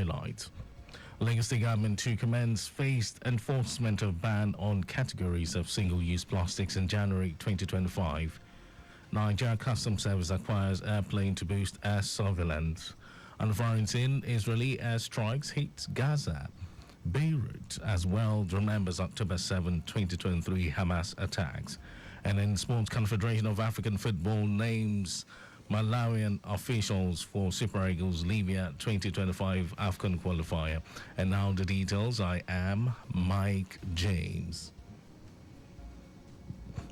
highlights. Lagos State government to commence phased enforcement of ban on categories of single-use plastics in January 2025. Nigeria Customs Service acquires airplane to boost air surveillance. And foreign in Israeli airstrikes hit Gaza. Beirut as well remembers October 7, 2023 Hamas attacks. And in Sports, Confederation of African Football names Malawian officials for Super Eagles Libya 2025 AFCON qualifier. And now the details. I am Mike James.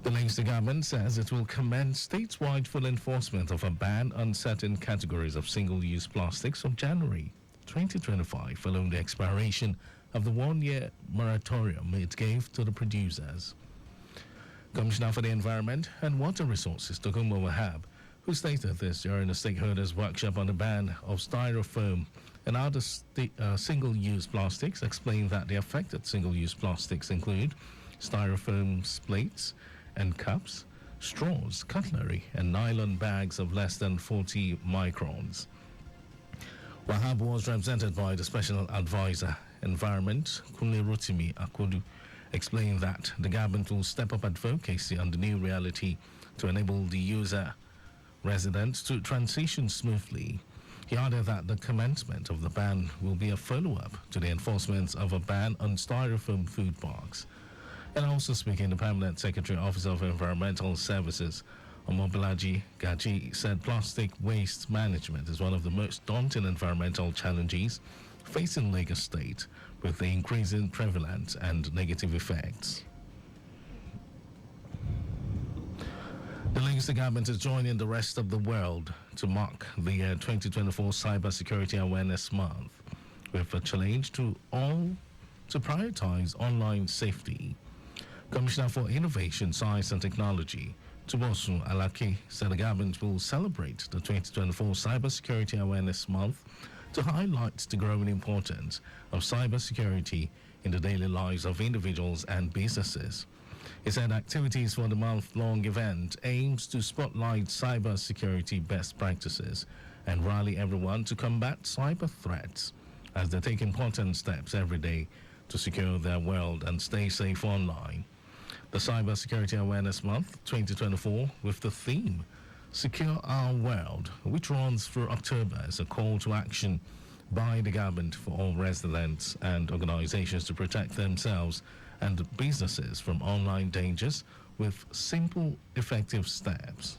The Lagos government says it will commence statewide full enforcement of a ban on certain categories of single-use plastics from January 2025 following the expiration of the one-year moratorium it gave to the producers. Commissioner for the Environment and Water Resources, Tokunbo Wahab, who stated this during the stakeholders' workshop on the ban of styrofoam and other single-use plastics, explained that the affected single-use plastics include styrofoam plates and cups, straws, cutlery, and nylon bags of less than 40 microns. Wahab was represented by the Special Advisor, Environment, Kunle Rotimi Akodu, explained that the government will step up advocacy on the new reality to enable the user residents to transition smoothly. He added that the commencement of the ban will be a follow-up to the enforcement of a ban on styrofoam food parks. And also speaking, the Permanent Secretary Office of Environmental Services, Omobolaji Gaji, said plastic waste management is one of the most daunting environmental challenges facing Lagos State, with the increasing prevalence and negative effects. The Lagos government is joining the rest of the world to mark the 2024 Cybersecurity Awareness Month with a challenge to all to prioritize online safety. Commissioner for Innovation, Science and Technology, Tubosun Alake, said the government will celebrate the 2024 Cybersecurity Awareness Month to highlight the growing importance of cybersecurity in the daily lives of individuals and businesses. He said activities for the month-long event aims to spotlight cybersecurity best practices and rally everyone to combat cyber threats as they take important steps every day to secure their world and stay safe online. The Cybersecurity Awareness Month 2024 with the theme Secure Our World, which runs through October, is a call to action by the government for all residents and organizations to protect themselves and businesses from online dangers with simple, effective steps.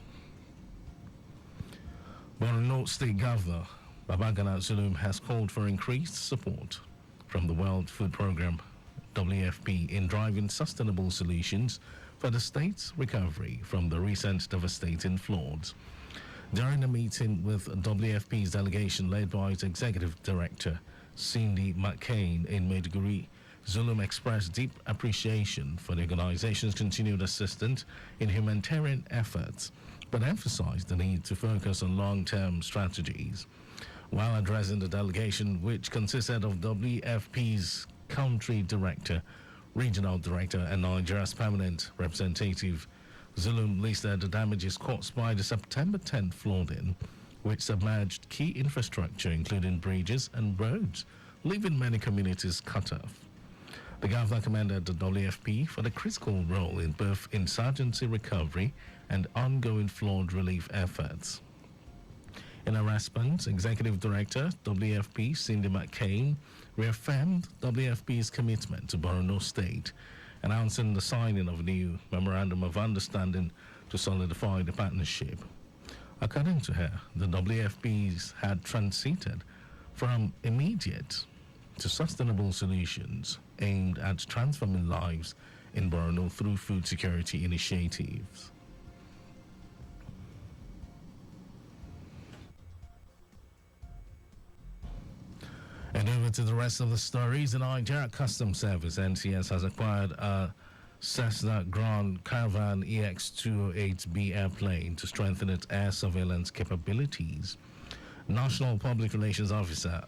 Borno State Governor Babagana Zulum has called for increased support from the World Food Programme, WFP, in driving sustainable solutions for the state's recovery from the recent devastating floods. During a meeting with WFP's delegation led by its executive director, Cindy McCain, in Maiduguri, Zulum expressed deep appreciation for the organization's continued assistance in humanitarian efforts, but emphasized the need to focus on long-term strategies. While addressing the delegation, which consisted of WFP's country director, regional director, and Nigeria's permanent representative, Zulum listed the damages caused by the September 10th flooding, which submerged key infrastructure, including bridges and roads, leaving many communities cut off. The governor commended the WFP for the critical role in both insurgency recovery and ongoing flood relief efforts. In a response, Executive Director, WFP, Cindy McCain, reaffirmed WFP's commitment to Borno State, announcing the signing of a new Memorandum of Understanding to solidify the partnership. According to her, the WFPs had transited from immediate to sustainable solutions aimed at transforming lives in Borno through food security initiatives. And over to the rest of the stories. The Nigeria Customs Service, NCS, has acquired a Cessna Grand Caravan EX-208B airplane to strengthen its air surveillance capabilities. National Public Relations Officer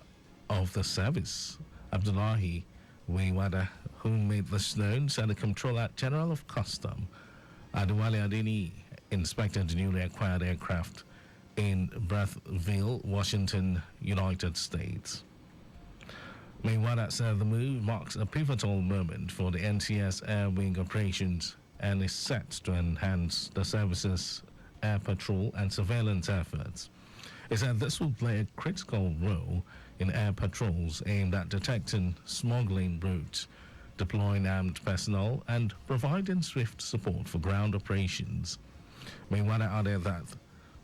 of the service, Abdullahi Wiwada, who made this known, said the Comptroller General of Custom, Adewale Adeni, inspected the newly acquired aircraft in Breathville, Washington, United States. Meanwhile, said the move marks a pivotal moment for the NCS Air Wing operations and is set to enhance the service's air patrol and surveillance efforts. He said this will play a critical role in air patrols aimed at detecting smuggling routes, deploying armed personnel, and providing swift support for ground operations. Meanwhile, added that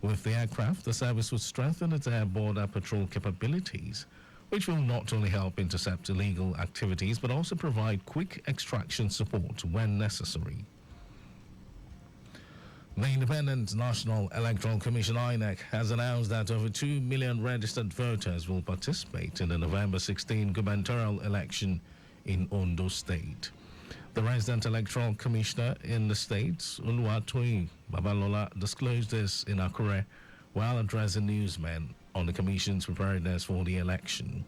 with the aircraft, the service would strengthen its air border patrol capabilities, which will not only help intercept illegal activities but also provide quick extraction support when necessary. The Independent National Electoral Commission (INEC) has announced that over 2 million registered voters will participate in the November 16 gubernatorial election in Ondo State. The resident electoral commissioner in the state, Oluwatoyin Babalola, disclosed this in Akure while addressing newsmen on the commission's preparedness for the election.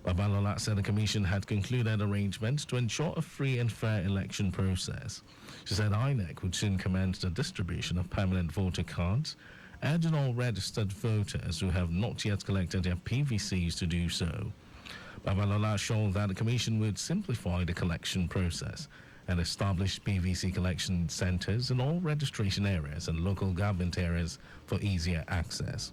Babalola said the commission had concluded arrangements to ensure a free and fair election process. She said INEC would soon commence the distribution of permanent voter cards, urging all registered voters who have not yet collected their PVCs to do so. Babalola assured that the commission would simplify the collection process and establish PVC collection centers in all registration areas and local government areas for easier access.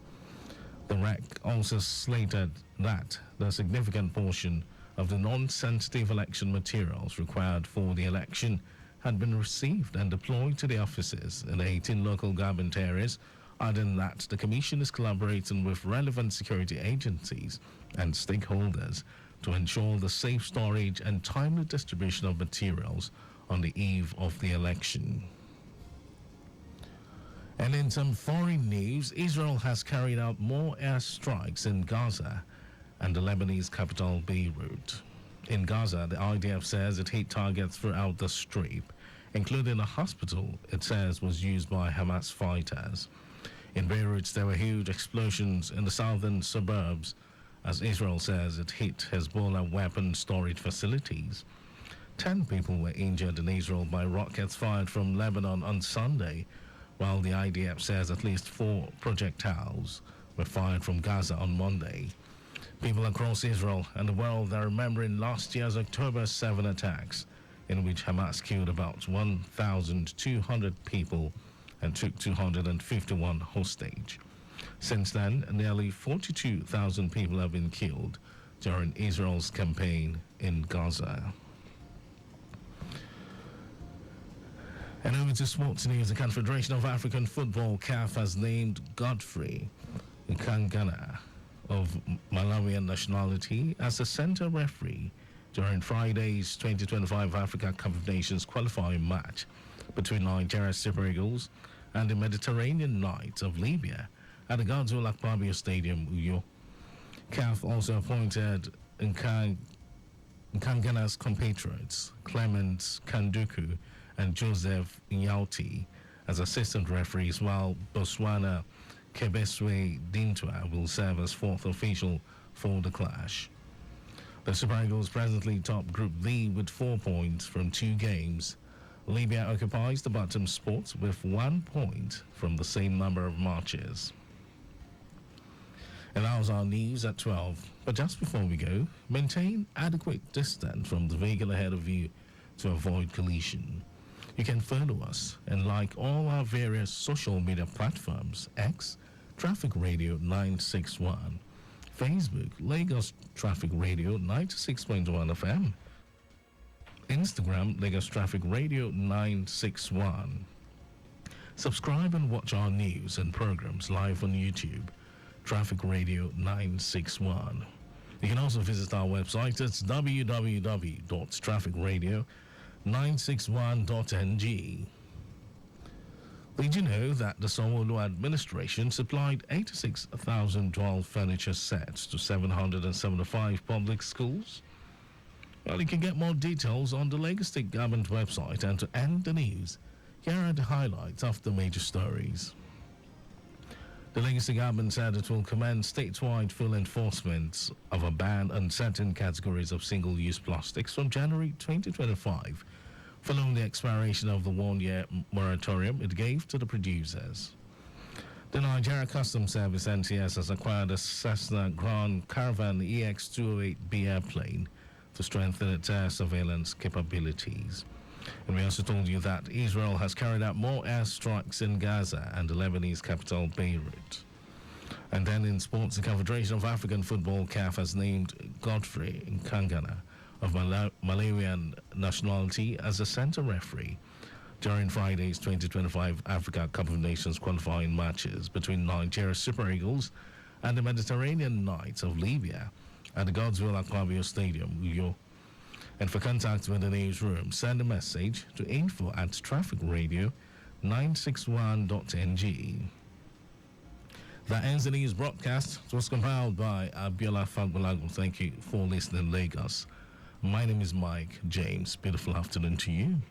The REC also slated that the significant portion of the non-sensitive election materials required for the election had been received and deployed to the offices in the 18 local government areas, adding that the Commission is collaborating with relevant security agencies and stakeholders to ensure the safe storage and timely distribution of materials on the eve of the election. And in some foreign news, Israel has carried out more airstrikes in Gaza and the Lebanese capital Beirut. In Gaza, the IDF says it hit targets throughout the Strip, including a hospital it says was used by Hamas fighters. In Beirut, there were huge explosions in the southern suburbs as Israel says it hit Hezbollah weapon storage facilities. 10 people were injured in Israel by rockets fired from Lebanon on Sunday, while the IDF says at least 4 projectiles were fired from Gaza on Monday. People across Israel and the world are remembering last year's October 7 attacks, in which Hamas killed about 1,200 people and took 251 hostage. Since then, nearly 42,000 people have been killed during Israel's campaign in Gaza. And over to sports news, the Confederation of African Football, CAF, has named Godfrey Nkangana of Malawian nationality as the center referee during Friday's 2025 Africa Cup of Nations qualifying match between Nigeria's Super Eagles and the Mediterranean Knights of Libya at the Godswill Akpabio Stadium, Uyo. CAF also appointed Nkangana's compatriots, Clement Kanduku and Joseph Nyauti, as assistant referees, while Botswana Kebeswe Dintwa will serve as fourth official for the clash. The Super Eagles presently top Group D with 4 points from 2 games. Libya occupies the bottom spot with 1 point from the same number of matches. And that was our news at 12. But just before we go, maintain adequate distance from the vehicle ahead of you to avoid collision. You can follow us and like all our various social media platforms: X, Traffic Radio 961, Facebook, Lagos Traffic Radio 96.1 FM, Instagram, Lagos Traffic Radio 961. Subscribe and watch our news and programs live on YouTube, Traffic Radio 961. You can also visit our website. It's www.trafficradio961.ng. Did you know that the Sanwo-Olu administration supplied 86,012 furniture sets to 775 public schools? Well, you can get more details on the Lagos State Government website. And to end the news, here are the highlights of the major stories. The Lagos State Government said it will commence statewide full enforcement of a ban on certain categories of single-use plastics from January 2025, following the expiration of the one-year moratorium it gave to the producers. The Nigeria Customs Service (NCS) has acquired a Cessna Grand Caravan EX-208B airplane to strengthen its air surveillance capabilities. And we also told you that Israel has carried out more airstrikes in Gaza and the Lebanese capital Beirut. And then in sports, the Confederation of African Football (CAF) has named Godfrey Nkangana of Malawian nationality as a center referee during Friday's 2025 Africa Cup of Nations qualifying matches between Nigeria Super Eagles and the Mediterranean Knights of Libya at the Godswill Aquabio Stadium, Uyo. And for contact with the newsroom, send a message to info@trafficradio961.ng. That ends the news broadcast. It was compiled by Abiola Fagbalago. Thank you for listening, Lagos. My name is Mike James. Beautiful afternoon to you.